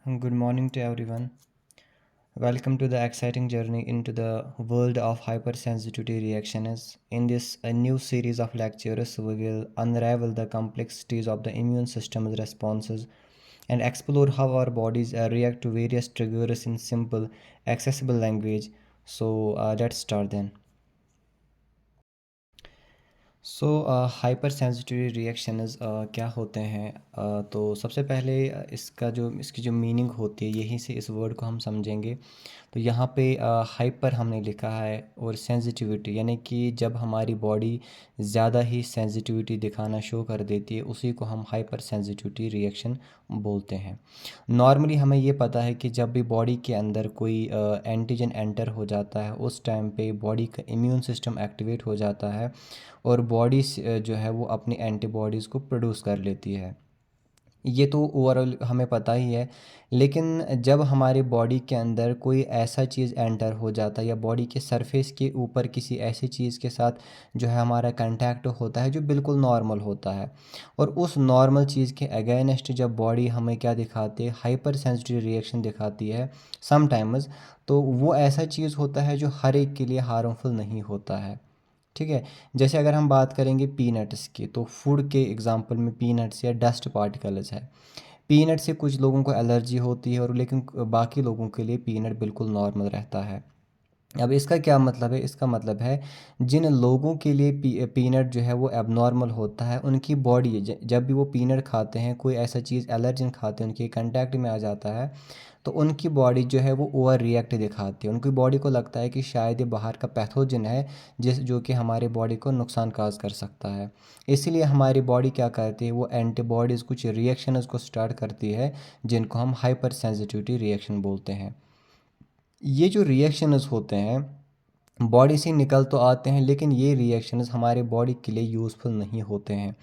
Good morning to everyone. Welcome to the exciting journey into the world of hypersensitivity reactions. In this a new series of lectures, we will unravel the complexities of the immune system's responses and explore how our bodies react to various triggers in simple, accessible language. Let's start then. Hyper sensitivity reactions क्या होते हैं? तो सबसे पहले इसकी जो meaning होती है यहीं से इस वर्ड को हम समझेंगे। तो यहाँ पे हाइपर हमने लिखा है और सेंसिटिविटी यानी कि जब हमारी बॉडी ज़्यादा ही सेंसिटिविटी दिखाना शो कर देती है उसी को हम हाइपर सेंसिटिविटी रिएक्शन बोलते हैं। नॉर्मली हमें ये पता है कि जब भी बॉडी के अंदर कोई एंटीजन एंटर हो जाता है उस टाइम पे बॉडी का इम्यून सिस्टम एक्टिवेट हो जाता है और बॉडी जो है वो अपनी एंटीबॉडीज़ को प्रोड्यूस कर लेती है। ये तो ओवरऑल हमें पता ही है। लेकिन जब हमारे बॉडी के अंदर कोई ऐसा चीज़ एंटर हो जाता है या बॉडी के सरफेस के ऊपर किसी ऐसी चीज़ के साथ जो है हमारा कांटेक्ट होता है जो बिल्कुल नॉर्मल होता है और उस नॉर्मल चीज़ के अगेंस्ट जब बॉडी हमें क्या दिखाती है, हाइपर सेंसिटिव रिएक्शन दिखाती है समटाइम्स। तो वो ऐसा चीज़ होता है जो हर एक के लिए हार्मफुल नहीं होता है। ठीक है। जैसे अगर हम बात करेंगे पीनट्स की, तो फूड के एग्जांपल में पीनट्स या डस्ट पार्टिकल्स है। पीनट से कुछ लोगों को एलर्जी होती है और लेकिन बाकी लोगों के लिए पीनट बिल्कुल नॉर्मल रहता है। अब इसका क्या मतलब है? इसका मतलब है जिन लोगों के लिए पीनट जो है वो एबनॉर्मल होता है उनकी बॉडी जब भी वो पीनट खाते हैं, कोई ऐसा चीज़ एलर्जन खाते हैं, उनके कांटेक्ट में आ जाता है तो उनकी बॉडी जो है वो ओवर रिएक्ट दिखाती है। उनकी बॉडी को लगता है कि शायद ये बाहर का पैथोजन है जो कि हमारी बॉडी को नुकसान काज कर सकता है। इसीलिए हमारी बॉडी क्या करती है, वो एंटीबॉडीज़ कुछ रिएक्शंस को स्टार्ट करती है जिनको हम हाइपर सेंसिटिविटी रिएक्शन बोलते हैं। ये जो रिएक्शंस होते हैं बॉडी से निकल तो आते हैं लेकिन ये रिएक्शंस हमारे बॉडी के लिए यूज़फुल नहीं होते हैं।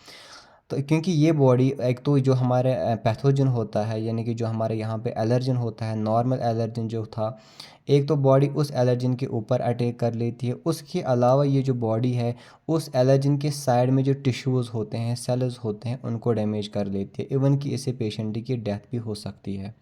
तो क्योंकि ये बॉडी एक तो जो हमारे पैथोजन होता है यानी कि जो हमारे यहाँ पे एलर्जन होता है, नॉर्मल एलर्जन जो था, एक तो बॉडी उस एलर्जन के ऊपर अटैक कर लेती है। उसके अलावा ये जो बॉडी है उस एलर्जन के साइड में जो टिश्यूज़ होते हैं, सेल्स होते हैं, उनको डैमेज कर लेती है। इवन कि इससे पेशेंट की डेथ भी हो सकती है।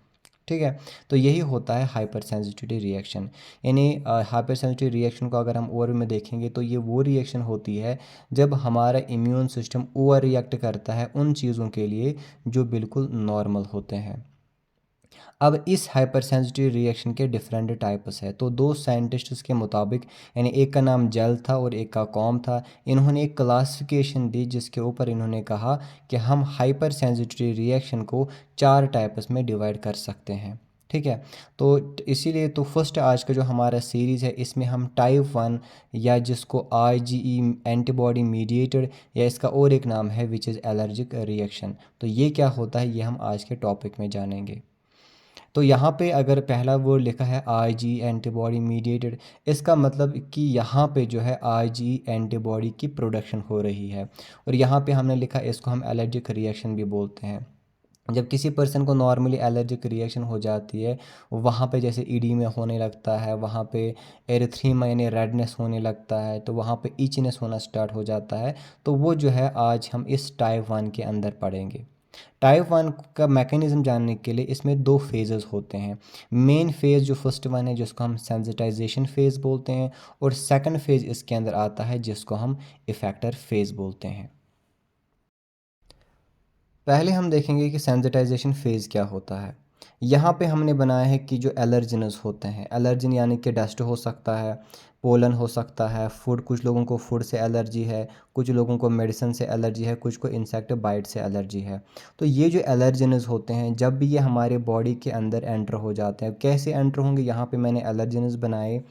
ठीक है। तो यही होता है हाइपर सेंसिटिविटी रिएक्शन। यानी हाइपर सेंसिटिव रिएक्शन को अगर हम ओवर में देखेंगे तो ये वो रिएक्शन होती है जब हमारा इम्यून सिस्टम ओवर रिएक्ट करता है उन चीज़ों के लिए जो बिल्कुल नॉर्मल होते हैं। अब इस हाइपर सेंसिटिव रिएक्शन के डिफरेंट टाइप्स है। तो दो साइंटिस्ट्स के मुताबिक, यानी एक का नाम जेल था और एक का कॉम था, इन्होंने एक क्लासिफिकेशन दी जिसके ऊपर इन्होंने कहा कि हम हाइपर सेंसिटिव रिएक्शन को 4 टाइप्स में डिवाइड कर सकते हैं। ठीक है। तो इसीलिए तो फर्स्ट आज का जो हमारा सीरीज़ है इसमें हम टाइप 1 या जिसको IgE एंटीबॉडी मीडिएटेड या इसका और एक नाम है विच इज़ एलर्जिक रिएक्शन, तो ये क्या होता है ये हम आज के टॉपिक में जानेंगे। तो यहाँ पे अगर पहला वर्ड लिखा है IgE एंटीबॉडी मीडिएटेड, इसका मतलब कि यहाँ पे जो है IgE एंटीबॉडी की प्रोडक्शन हो रही है और यहाँ पे हमने लिखा इसको हम एलर्जिक रिएक्शन भी बोलते हैं। जब किसी पर्सन को नॉर्मली एलर्जिक रिएक्शन हो जाती है, वहाँ पे जैसे ईडी में होने लगता है, वहाँ पे एरिथ्रीमा यानी रेडनेस होने लगता है, तो वहाँ पे इचनेस होना स्टार्ट हो जाता है। तो वो जो है आज हम इस टाइप 1 के अंदर पढ़ेंगे। टाइप 1 का मैकेनिज़्म जानने के लिए इसमें दो फेजेस होते हैं। मेन फेज़ जो फर्स्ट वन है जिसको हम सेंसिटाइजेशन फ़ेज़ बोलते हैं और सेकंड फेज़ इसके अंदर आता है जिसको हम इफ़ेक्टर फ़ेज़ बोलते हैं। पहले हम देखेंगे कि सेंसिटाइजेशन फ़ेज़ क्या होता है। यहाँ पे हमने बनाया है कि जो एलर्जेनस होते हैं, एलर्जन यानी कि डस्ट हो सकता है, पोलन हो सकता है, फूड, कुछ लोगों को फूड से एलर्जी है, कुछ लोगों को मेडिसिन से एलर्जी है, कुछ को इंसेक्ट बाइट से एलर्जी है। तो ये जो एलर्जेनस होते हैं जब भी ये हमारे बॉडी के अंदर एंटर हो जाते हैं, कैसे एंटर होंगे, यहाँ पे मैंने एलर्जेनस बनाए।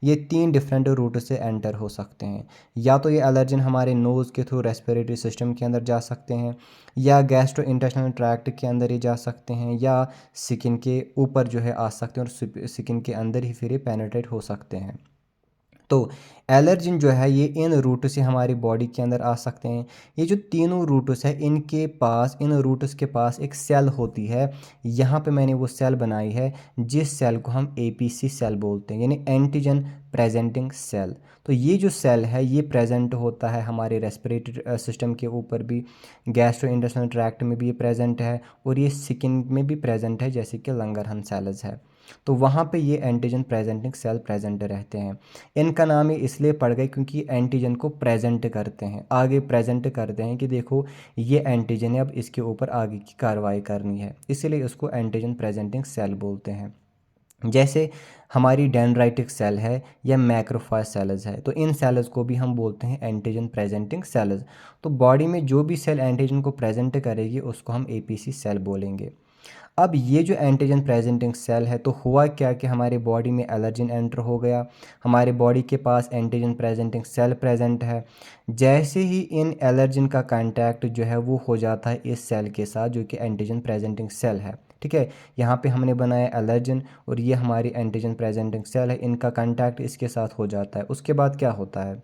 ये 3 डिफरेंट रूट से एंटर हो सकते हैं। या तो ये एलर्जन हमारे नोज़ के थ्रू रेस्पिरेटरी सिस्टम के अंदर जा सकते हैं, या गैस्ट्रो इंटेस्टाइनल ट्रैक्ट के अंदर ही जा सकते हैं, या स्किन के ऊपर जो है आ सकते हैं और स्किन के अंदर ही फिर ये पेनिट्रेट हो सकते हैं। तो एलर्जिन जो है ये इन रूट से हमारी बॉडी के अंदर आ सकते हैं। ये जो तीनों रूट्स है इनके पास, इन रूट्स के पास एक सेल होती है। यहाँ पे मैंने वो सेल बनाई है जिस सेल को हम APC सेल बोलते हैं, यानी एंटीजन प्रेजेंटिंग सेल। तो ये जो सेल है ये प्रेजेंट होता है हमारे रेस्पिरेटरी सिस्टम के ऊपर भी, गैस्ट्रो इंटेस्टाइनल ट्रैक्ट में भी ये प्रेजेंट है, और ये स्किन में भी प्रेजेंट है जैसे कि लंगरहन सेल्स है। तो वहाँ पे ये एंटीजन प्रेजेंटिंग सेल प्रेजेंट रहते हैं। इनका नाम ये इसलिए पड़ गए क्योंकि एंटीजन को प्रेजेंट करते हैं, आगे प्रेजेंट करते हैं कि देखो ये एंटीजन है, अब इसके ऊपर आगे की कार्रवाई करनी है, इसीलिए इसको एंटीजन प्रेजेंटिंग सेल बोलते हैं। जैसे हमारी डेंड्राइटिक सेल है या मैक्रोफाज सेल्स है, तो इन सेल्स को भी हम बोलते हैं एंटीजन प्रेजेंटिंग सेल्स। तो बॉडी में जो भी सेल एंटीजन को प्रेजेंट करेगी उसको हम एपीसी सेल बोलेंगे। अब ये जो एंटीजन प्रेजेंटिंग सेल है, तो हुआ क्या कि हमारे बॉडी में एलर्जिन एंटर हो गया, हमारे बॉडी के पास एंटीजन प्रेजेंटिंग सेल प्रेजेंट है। जैसे ही इन एलर्जिन का कांटेक्ट जो है वो हो जाता है इस सेल के साथ जो कि एंटीजन प्रेजेंटिंग सेल है, ठीक है। यहाँ पे हमने बनाया एलर्जिन और ये हमारी एंटीजन प्रेजेंटिंग सेल है, इनका कांटेक्ट इसके साथ हो जाता है। उसके बाद क्या होता है,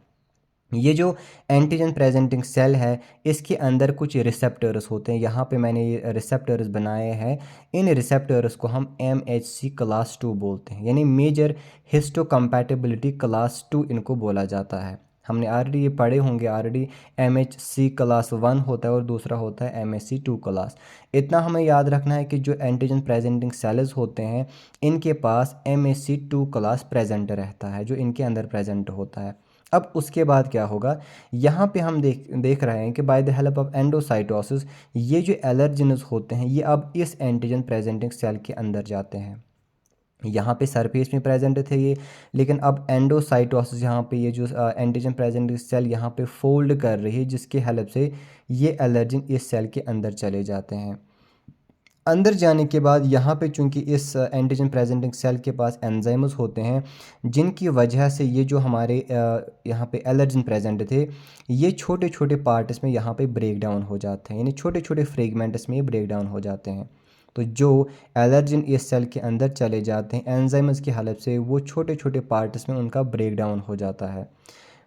ये जो एंटीजन प्रेजेंटिंग सेल है इसके अंदर कुछ रिसेप्टर्स होते हैं। यहाँ पे मैंने ये रिसेप्टर्स बनाए हैं। इन रिसेप्टर्स को हम MHC क्लास 2 बोलते हैं, यानी मेजर हिस्टोकम्पैटिबिलिटी क्लास 2 इनको बोला जाता है। हमने ऑलरेडी ये पढ़े होंगे ऑलरेडी, MHC क्लास 1 होता है और दूसरा होता है MHC 2 क्लास। इतना हमें याद रखना है कि जो एंटीजन प्रेजेंटिंग सेल्स होते हैं इनके पास MHC 2 क्लास प्रेजेंट रहता है, जो इनके अंदर प्रेजेंट होता है। अब उसके बाद क्या होगा, यहाँ पे हम देख रहे हैं कि by the help of endocytosis ये जो एलर्जिन्स होते हैं ये अब इस एंटीजन प्रेजेंटिंग सेल के अंदर जाते हैं। यहाँ पे सरफेस में प्रेजेंट थे ये, लेकिन अब एंडोसाइटोसिस यहाँ पे ये जो एंटीजन प्रेजेंटिंग सेल यहाँ पे फोल्ड कर रही है, जिसके हेल्प से ये एलर्जिन इस सेल के अंदर चले जाते हैं। अंदर जाने के बाद यहाँ पे चूंकि इस एंटीजन प्रेजेंटिंग सेल के पास एंजाइम्स होते हैं, जिनकी वजह से ये जो हमारे यहाँ पे एलर्जिन प्रेजेंट थे ये छोटे छोटे पार्ट्स में यहाँ पे ब्रेक डाउन हो जाते हैं, यानी छोटे छोटे फ्रेगमेंट्स में ये ब्रेक डाउन हो जाते हैं। तो जो एलर्जिन इस सेल के अंदर चले जाते हैं एंजाइम्स की हेल्प से, वो छोटे छोटे पार्ट्स में उनका ब्रेक डाउन हो जाता है।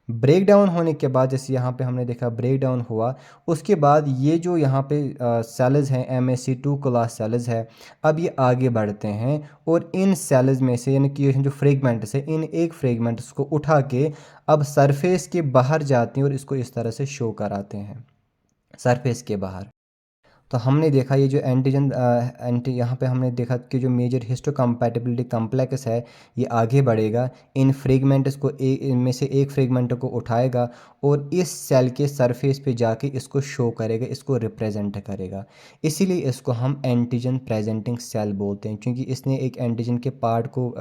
ब्रेक डाउन होने के बाद जैसे यहाँ पे हमने देखा ब्रेक डाउन हुआ, उसके बाद ये जो यहाँ पे सेल्स हैं MHC 2 क्लास सेल्स है, अब ये आगे बढ़ते हैं और इन सेल्स में से यानी कि जो फ्रेगमेंट्स है इन एक फ्रेगमेंट्स को उठा के अब सरफेस के बाहर जाते हैं और इसको इस तरह से शो कराते हैं सरफेस के बाहर। तो हमने देखा ये जो एंटीजन यहाँ पे हमने देखा कि जो मेजर हिस्टोकम्पैटिबिलिटी कॉम्प्लेक्स है ये आगे बढ़ेगा, इन फ्रेगमेंट्स को इनमें से एक फ्रेगमेंट को उठाएगा और इस सेल के सरफेस पे जाके इसको शो करेगा, इसको रिप्रेजेंट करेगा। इसीलिए इसको हम एंटीजन प्रेजेंटिंग सेल बोलते हैं, क्योंकि इसने एक एंटीजन के पार्ट को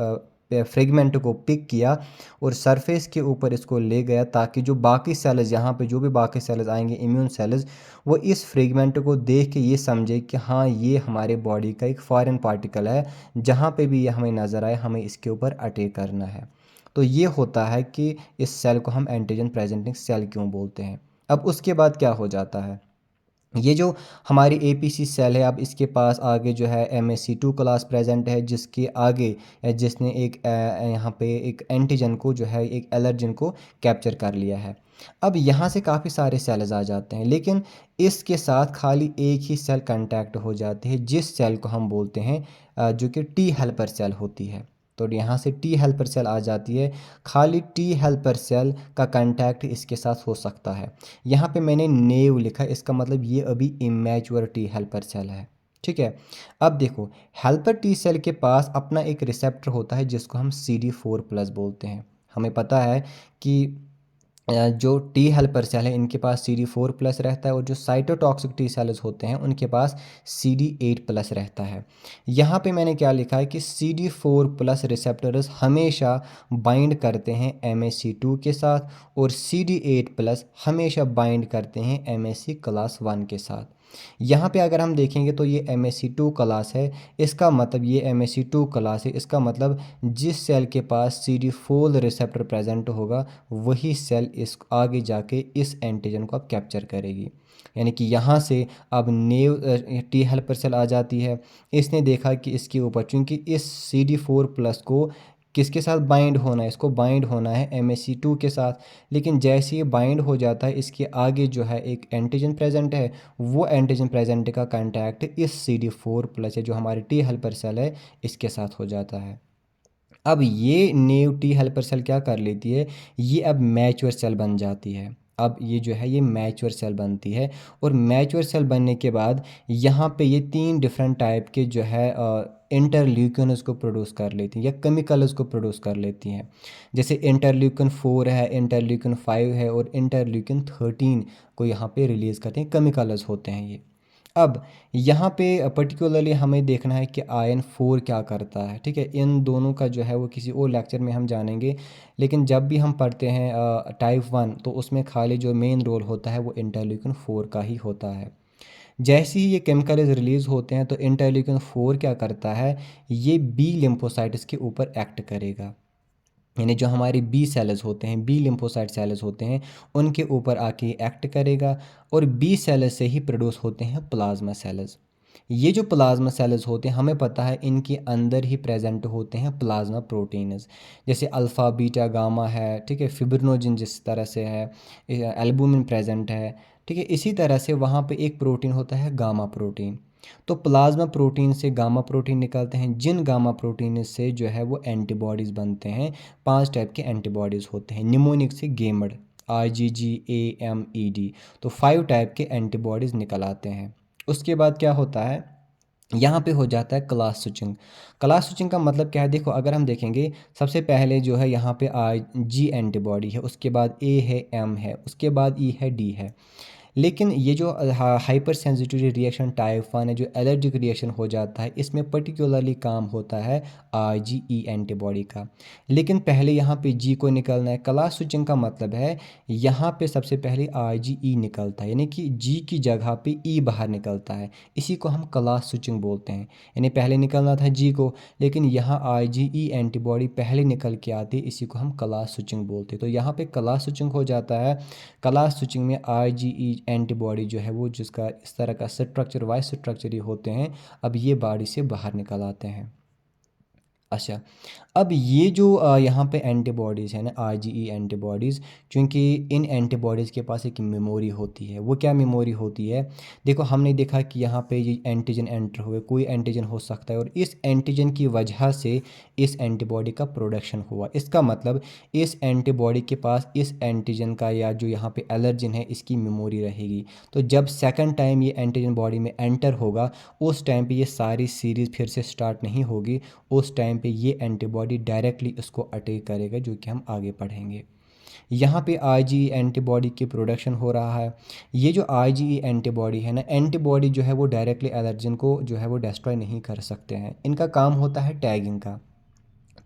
फ्रेगमेंट को पिक किया और सरफेस के ऊपर इसको ले गया, ताकि जो बाकी सेल्स यहाँ पे जो भी बाकी सेल्स आएंगे इम्यून सेल्स, वो इस फ्रेगमेंट को देख के ये समझे कि हाँ ये हमारे बॉडी का एक फॉरेन पार्टिकल है, जहाँ पे भी ये हमें नज़र आए हमें इसके ऊपर अटैक करना है। तो ये होता है कि इस सेल को हम एंटीजन प्रेजेंटिंग सेल क्यों बोलते हैं। अब उसके बाद क्या हो जाता है, ये जो हमारी एपीसी सेल है अब इसके पास आगे जो है MHC 2 क्लास प्रेजेंट है, जिसके आगे जिसने एक यहाँ पे एक एंटीजन को जो है एक एलर्जन को कैप्चर कर लिया है। अब यहाँ से काफ़ी सारे सेल्स आ जाते हैं, लेकिन इसके साथ खाली एक ही सेल कांटेक्ट हो जाती है, जिस सेल को हम बोलते हैं जो कि टी हेल्पर सेल होती है। तो यहाँ से टी हेल्पर सेल आ जाती है, खाली टी हेल्पर सेल का कांटेक्ट इसके साथ हो सकता है। यहाँ पे मैंने नेव लिखा, इसका मतलब ये अभी इमेच्योर टी हेल्पर सेल है, ठीक है। अब देखो हेल्पर टी सेल के पास अपना एक रिसेप्टर होता है जिसको हम CD4+ बोलते हैं। हमें पता है कि जो टी हेल्पर सेल है इनके पास CD4+ रहता है, और जो साइटोटॉक्सिक टी सेल्स होते हैं उनके पास CD8+ रहता है। यहाँ पे मैंने क्या लिखा है कि CD4+ रिसेप्टर्स हमेशा बाइंड करते हैं MHC 2 के साथ, और CD8+ हमेशा बाइंड करते हैं MHC क्लास 1 के साथ। यहाँ पे अगर हम देखेंगे तो ये MHC 2 क्लास है, इसका मतलब ये MHC 2 क्लास है, इसका मतलब जिस सेल के पास CD4 रिसेप्टर प्रेजेंट होगा वही सेल इस आगे जाके इस एंटीजन को अब कैप्चर करेगी। यानी कि यहाँ से अब नेव टी हेल्पर सेल आ जाती है। इसने देखा कि इसके ऊपर चूंकि इस CD4+ को किसके साथ बाइंड होना है, इसको बाइंड होना है MHC 2 के साथ, लेकिन जैसे ये बाइंड हो जाता है इसके आगे जो है एक एंटीजन प्रेजेंट है, वो एंटीजन प्रेजेंट का कांटेक्ट इस CD4+ है जो हमारी टी हेल्पर सेल है इसके साथ हो जाता है। अब ये नेव टी हेल्पर सेल क्या कर लेती है, ये अब मैच्योर सेल बन जाती है। अब ये जो है ये मैच्योर सेल बनती है, और मैच्योर सेल बनने के बाद यहाँ पे ये 3 डिफरेंट टाइप के जो है इंटरल्यूकिन उसको प्रोड्यूस कर लेती हैं या केमिकल उसको प्रोड्यूस कर लेती हैं। जैसे इंटरल्यूकिन 4 है, इंटरल्यूकिन 5 है, और इंटरल्यूकिन 13 को यहाँ पे रिलीज़ करते हैं, केमिकल्स होते हैं ये। अब यहाँ पे पर्टिकुलरली हमें देखना है कि आयन 4 क्या करता है, ठीक है। इन दोनों का जो है वो किसी और लेक्चर में हम जानेंगे, लेकिन जब भी हम पढ़ते हैं टाइप 1 तो उसमें खाली जो मेन रोल होता है वो इंटरल्यूकिन 4 का ही होता है। जैसे ही ये केमिकल्स रिलीज़ होते हैं तो इंटरल्यूकिन 4 क्या करता है, ये बी लिम्फोसाइट्स के ऊपर एक्ट करेगा, यानी जो हमारे बी सेल्स होते हैं, बी लिम्फोसाइट सेल्स होते हैं, उनके ऊपर आके एक्ट करेगा, और बी सेल्स से ही प्रोड्यूस होते हैं प्लाज्मा सेल्स। ये जो प्लाज्मा सेल्स होते हैं हमें पता है इनके अंदर ही प्रेजेंट होते हैं प्लाज्मा प्रोटीन्स, जैसे अल्फ़ा बीटा गामा है, ठीक है, फिब्रिनोजिन जिस तरह से है, एल्बुमिन प्रेजेंट है, ठीक है। इसी तरह से वहाँ पे एक प्रोटीन होता है गामा प्रोटीन। तो प्लाज्मा प्रोटीन से गामा प्रोटीन निकलते हैं, जिन गामा प्रोटीन से जो है वो एंटीबॉडीज़ बनते हैं। 5 टाइप के एंटीबॉडीज़ होते हैं, निमोनिक से गेमड, IgG AMED, तो 5 टाइप के एंटीबॉडीज़ निकल आते हैं। उसके बाद क्या होता है, यहाँ पे हो जाता है क्लास स्विचिंग। क्लास स्विचिंग का मतलब क्या है, देखो अगर हम देखेंगे सबसे पहले जो है यहाँ पे Ig एंटीबॉडी है, उसके बाद A है, M है, उसके बाद E है, D है। लेकिन ये जो हाइपर सेंसिटिविटी रिएक्शन टाइप 1 है, जो एलर्जिक रिएक्शन हो जाता है, इसमें पर्टिकुलरली काम होता है IgE एंटीबॉडी का। लेकिन पहले यहाँ पे G को निकलना है। क्लास स्विचिंग का मतलब है यहाँ पे सबसे पहले IgE निकलता है, यानी कि G की जगह पे E बाहर निकलता है। इसी को हम क्लास स्विचिंग बोलते हैं, यानी पहले निकलना था G को, लेकिन यहाँ IgE एंटीबॉडी पहले निकल के आती है, इसी को हम क्लास स्विचिंग बोलते हैं। तो यहाँ पे क्लास स्विचिंग हो जाता है। क्लास स्विचिंग में IgE एंटीबॉडी जो है वो, जिसका इस तरह का स्ट्रक्चर वाइज स्ट्रक्चर ही होते हैं, अब ये बॉडी से बाहर निकल आते हैं। अच्छा, अब ये जो यहाँ पे एंटीबॉडीज़ है ना, IgE एंटीबॉडीज़, चूँकि इन एंटीबॉडीज़ के पास एक मेमोरी होती है। वो क्या मेमोरी होती है, देखो हमने देखा कि यहाँ पे ये एंटीजन एंटर हुए, कोई एंटीजन हो सकता है, और इस एंटीजन की वजह से इस एंटीबॉडी का प्रोडक्शन हुआ। इसका मतलब इस एंटीबॉडी के पास इस एंटीजन का या जो यहाँ पे एलर्जन है इसकी मेमोरी रहेगी। तो जब सेकंड टाइम ये एंटीजन बॉडी में एंटर होगा, उस टाइम पे ये सारी सीरीज़ फिर से स्टार्ट नहीं होगी। उस टाइम पे ये एंटीबॉडी डायरेक्टली इसको अटैक करेगा, जो कि हम आगे पढ़ेंगे। यहाँ पे IgE एंटीबॉडी की प्रोडक्शन हो रहा है। ये जो IgE एंटीबॉडी है ना, एंटीबॉडी जो है वो डायरेक्टली एलर्जन को जो है वो डिस्ट्रॉय नहीं कर सकते हैं, इनका काम होता है टैगिंग का।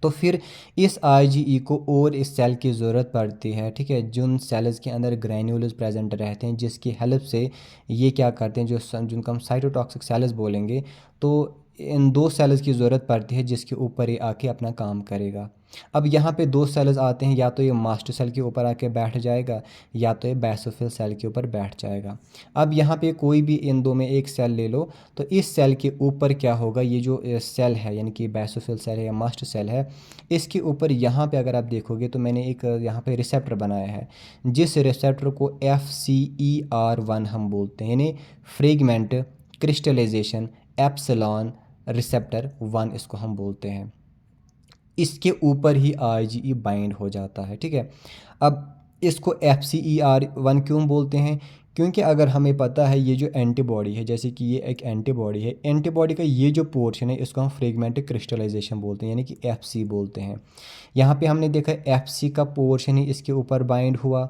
तो फिर इस IgE को और इस सेल की ज़रूरत पड़ती है, ठीक है, जिन सेल्स के अंदर ग्रैन्यूल्स प्रेजेंट रहते हैं, जिसकी हेल्प से ये क्या करते हैं, जिनको हम साइटोटॉक्सिक सेल्स बोलेंगे। तो इन 2 सेल्स की ज़रूरत पड़ती है जिसके ऊपर ये आके अपना काम करेगा। अब यहाँ पे 2 सेल्स आते हैं, या तो ये मास्टर सेल के ऊपर आके बैठ जाएगा, या तो ये बेसोफिल सेल के ऊपर बैठ जाएगा। अब यहाँ पे कोई भी इन दो में एक सेल ले लो, तो इस सेल के ऊपर क्या होगा, ये जो सेल है यानी कि बेसोफिल सेल है या मास्टर सेल है, इसके ऊपर यहाँ पे अगर आप देखोगे तो मैंने एक यहाँ पे रिसेप्टर बनाया है, जिस रिसेप्टर को FCER1 हम बोलते हैं, यानी फ्रेगमेंट क्रिस्टलाइजेशन एप्सिलॉन रिसेप्टर 1 इसको हम बोलते हैं। इसके ऊपर ही IgE बाइंड हो जाता है, ठीक है। अब इसको FCER1 क्यों बोलते हैं, क्योंकि अगर हमें पता है ये जो एंटीबॉडी है, जैसे कि ये एक एंटीबॉडी है, एंटीबॉडी का ये जो पोर्शन है इसको हम फ्रेगमेंटिक क्रिस्टलाइजेशन बोलते हैं, यानी कि FC बोलते हैं। यहाँ पे हमने देखा FC का पोर्शन ही इसके ऊपर बाइंड हुआ,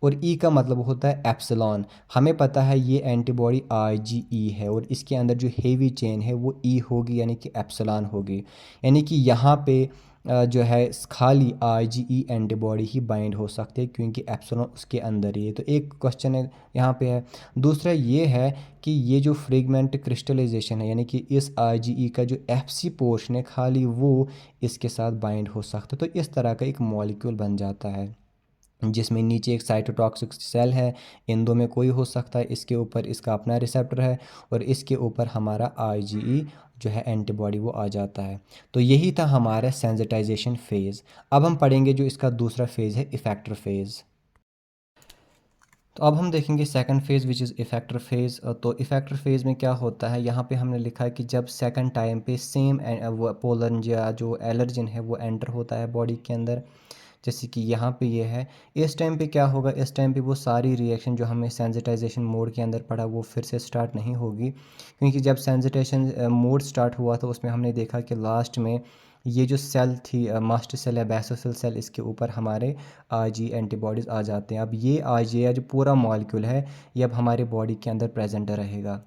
और E का मतलब होता है एप्सिलॉन। हमें पता है ये एंटीबॉडी IgE है, और इसके अंदर जो हेवी चेन है वो E होगी, यानी कि एप्सिलॉन होगी। यानी कि यहाँ पे जो है खाली IgE एंटीबॉडी ही बाइंड हो सकते हैं, क्योंकि एप्सिलॉन उसके अंदर ही है। तो एक क्वेश्चन है यहाँ पे है। दूसरा ये है कि ये जो फ्रेगमेंट क्रिस्टलाइजेशन है, यानी कि इस IgE का जो FC पोर्शन है खाली वो इसके साथ बाइंड हो सकता है। तो इस तरह का एक मॉलिक्यूल बन जाता है, जिसमें नीचे एक साइटोटॉक्सिक सेल है, इन दो में कोई हो सकता है, इसके ऊपर इसका अपना रिसेप्टर है, और इसके ऊपर हमारा IgE जो है एंटीबॉडी वो आ जाता है। तो यही था हमारा सेंसिटाइजेशन फेज़। अब हम पढ़ेंगे जो इसका दूसरा फेज़ है, इफेक्टर फेज़। तो अब हम देखेंगे second phase which is effector phase. तो इफ़ेक्टर फेज़ में क्या होता है, यहाँ पे हमने लिखा है कि जब सेकंड टाइम पे सेम वो पोलन या जो एलर्जिन है वो एंटर होता है बॉडी के अंदर, जैसे कि यहाँ पे ये है। इस टाइम पे क्या होगा, इस टाइम पे वो सारी रिएक्शन जो हमें सेंसिटाइजेशन मोड के अंदर पढ़ा वो फिर से स्टार्ट नहीं होगी, क्योंकि जब सेंसिटाइजेशन मोड स्टार्ट हुआ तो उसमें हमने देखा कि लास्ट में ये जो सेल थी मास्टर सेल या बेसोफिल सेल, इसके ऊपर हमारे आज ही एंटीबॉडीज़ आ जाते हैं। अब ये आज ये जो पूरा मॉलिक्यूल है ये अब हमारे बॉडी के अंदर प्रेजेंट रहेगा।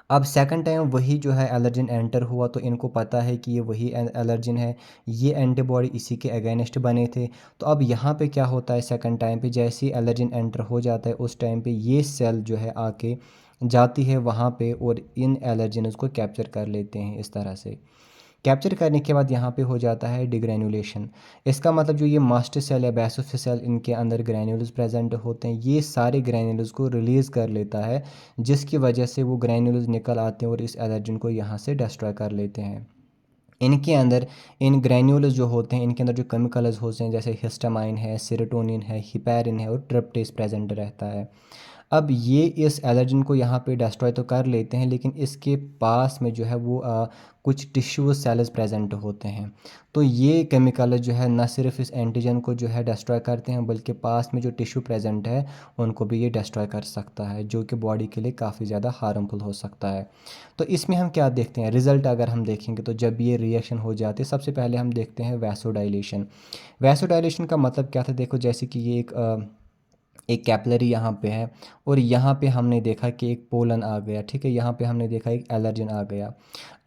अब सेकंड टाइम वही जो है एलर्जिन एंटर हुआ तो इनको पता है कि ये वही एलर्जिन है, ये एंटीबॉडी इसी के अगेंस्ट बने थे। तो अब यहाँ पे क्या होता है, सेकंड टाइम पे जैसे ही एलर्जिन एंटर हो जाता है उस टाइम पे ये सेल जो है आके जाती है वहाँ पे और इन एलर्जिन्स को कैप्चर कर लेते हैं। इस तरह से कैप्चर करने के बाद यहाँ पे हो जाता है डिग्रेनुलेशन। इसका मतलब जो ये मास्टर सेल या बेसोफिल सेल इनके अंदर ग्रैन्युल्स प्रेजेंट होते हैं, ये सारे ग्रैन्युल्स को रिलीज़ कर लेता है, जिसकी वजह से वो ग्रैन्युल्स निकल आते हैं और इस एलर्जिन को यहाँ से डिस्ट्रॉय कर लेते हैं। इनके अंदर इन ग्रैन्युल्स जो होते हैं इनके अंदर जो केमिकल्स होते हैं जैसे हिस्टामाइन है, सेरोटोनिन है, हिपैरिन है और ट्रिप्टेस प्रेजेंट रहता है। अब ये इस एलर्जिन को यहाँ पे डिस्ट्रॉय तो कर लेते हैं, लेकिन इसके पास में जो है वो कुछ टिश्यू सेल्स प्रेजेंट होते हैं। तो ये केमिकल जो है न सिर्फ इस एंटीजन को जो है डिस्ट्रॉय करते हैं, बल्कि पास में जो टिश्यू प्रेजेंट है उनको भी ये डिस्ट्रॉय कर सकता है, जो कि बॉडी के लिए काफ़ी ज़्यादा हार्मफुल हो सकता है। तो इसमें हम क्या देखते हैं, रिज़ल्ट अगर हम देखेंगे तो जब ये रिएक्शन हो जाती है सबसे पहले हम देखते हैं वैसोडाइलेशन। वैसोडाइलेशन का मतलब क्या था, देखो जैसे कि ये एक कैपिलरी यहाँ पे है और यहाँ पे हमने देखा कि एक पोलन आ गया, ठीक है, यहाँ पे हमने देखा एक एलर्जिन आ गया।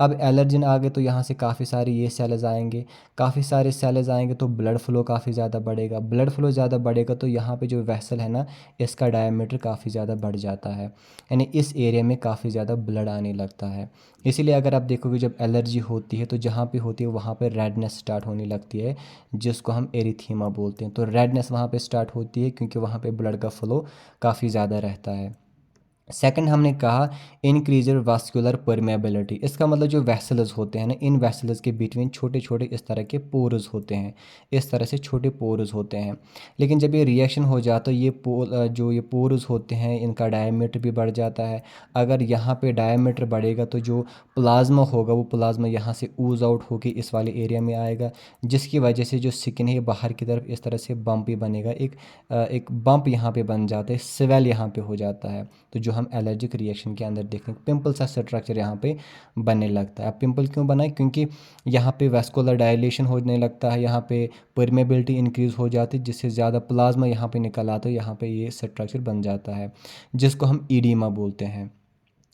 अब एलर्जिन आ गए तो यहाँ से काफ़ी सारे ये सेल्स आएंगे, काफ़ी सारे सेल्स आएंगे तो ब्लड फ्लो काफ़ी ज़्यादा बढ़ेगा, ब्लड फ्लो ज़्यादा बढ़ेगा तो यहाँ पे जो वेसल है ना इसका डायमीटर काफ़ी ज़्यादा बढ़ जाता है, यानी इस एरिया में काफ़ी ज़्यादा ब्लड आने लगता है। इसीलिए अगर आप देखोगे जब एलर्जी होती है तो जहाँ पे होती है वहाँ पे रेडनेस स्टार्ट होने लगती है, जिसको हम एरिथीमा बोलते हैं। तो रेडनेस वहाँ पे स्टार्ट होती है क्योंकि वहाँ पे ब्लड का फ्लो काफ़ी ज़्यादा रहता है। सेकंड हमने कहा इंक्रीजर वास्कुलर परमेबिलिटी। इसका मतलब जो वेसल्स होते हैं ना, इन वेसल्स के बिटवीन छोटे छोटे इस तरह के पोर्स होते हैं, इस तरह से छोटे पोर्स होते हैं। लेकिन जब ये रिएक्शन हो जाता है जो ये पोर्स होते हैं इनका डायमीटर भी बढ़ जाता है। अगर यहाँ पे डायमीटर बढ़ेगा तो जो प्लाज्मा होगा वो प्लाज्मा यहाँ से ऊज आउट होकर इस वाले एरिया में आएगा, जिसकी वजह से जो स्किन है ये बाहर की तरफ इस तरह से बम्प बनेगा, एक बम्प यहाँ पे बन जाता है, स्वेल यहाँ पे हो जाता है। तो जो हम एलर्जिक रिएक्शन के अंदर देखें पिंपल सा स्ट्रक्चर यहाँ पे बनने लगता है। अब पिंपल क्यों बना है, क्योंकि यहाँ पे वेस्कुलर डायलेशन होने लगता है, यहाँ पे परमेबिलिटी इंक्रीज़ हो जाती है, जिससे ज़्यादा प्लाज्मा यहाँ पे निकल आता है, यहाँ पे ये स्ट्रक्चर बन जाता है जिसको हम ईडीमा बोलते हैं,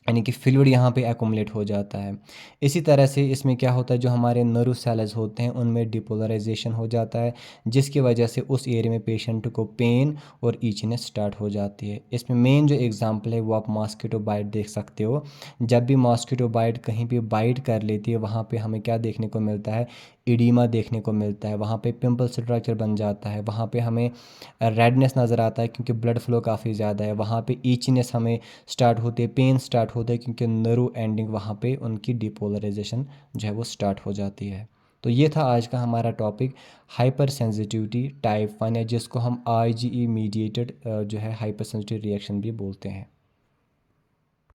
यानी कि फ्लूइड यहाँ पे एक्युमुलेट हो जाता है। इसी तरह से इसमें क्या होता है, जो हमारे नर्व सेल्स होते हैं उनमें डिपोलराइजेशन हो जाता है, जिसकी वजह से उस एरिया में पेशेंट को पेन और ईचनेस स्टार्ट हो जाती है। इसमें मेन जो एग्जांपल है वो आप मॉस्किटो बाइट देख सकते हो। जब भी मॉस्किटो बाइट कहीं भी बाइट कर लेती है वहाँ पे हमें क्या देखने को मिलता है, इडीमा देखने को मिलता है, वहाँ पे पिंपल स्ट्रक्चर बन जाता है, वहाँ पे हमें रेडनेस नज़र आता है क्योंकि ब्लड फ्लो काफ़ी ज़्यादा है, वहाँ पे ईचनेस हमें स्टार्ट होती है, पेन स्टार्ट होता है क्योंकि नर्व एंडिंग वहाँ पे उनकी डिपोलराइजेशन जो है वो स्टार्ट हो जाती है। तो ये था आज का हमारा टॉपिक हाइपर सेंसिटिविटी टाइप 1 है, जिसको हम IgE मीडिएटेड जो है हाइपर सेंसिटिव रिएक्शन भी बोलते हैं।